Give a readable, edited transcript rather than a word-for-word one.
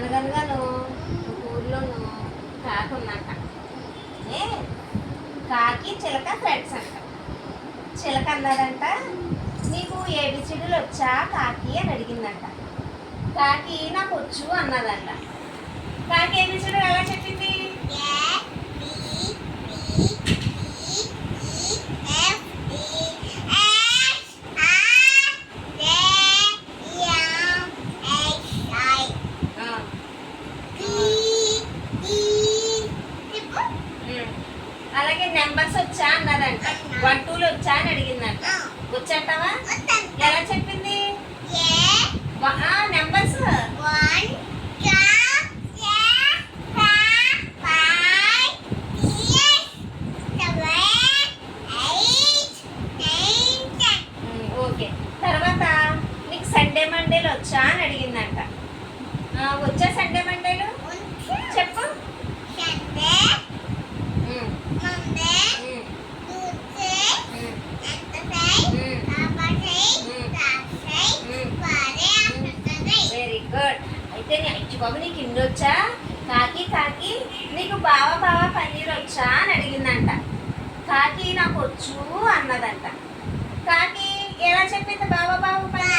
అనగనగాను ఒక ఊర్లోను కాకి ఉందంట. ఏ కాకి చిలక ఫ్రెండ్స్ అంట. చిలక అన్నదంట, నీకు ఏబిసిడీలు వచ్చా కాకి అని అడిగిందంట. కాకి నాకు వచ్చు అన్నదంట. కాకి ఏబిసిడీలు ఎలా చెప్పింది? అలాగే నెంబర్స్ వచ్చా అన్నదంట. 1 2 వచ్చా అని అడిగిందంట. వచ్చంటావా? ఎలా చెప్పింది? Numbers 1 2 okay. తర్వాత నీకు సండే మండేలు వచ్చా అని అడిగిందంట. వచ్చా సండే మండేలు చెప్పు. Very good. అయితే అచ్చి బాబు నీకు ఇన్ని వచ్చా? కాకి కాకి నీకు బావ పన్నీర్ వచ్చా అని అడిగిందంట. కాకి నాకు వచ్చు అన్నదంట. కాకి ఎలా చెప్పింది బావ పన్నీర్?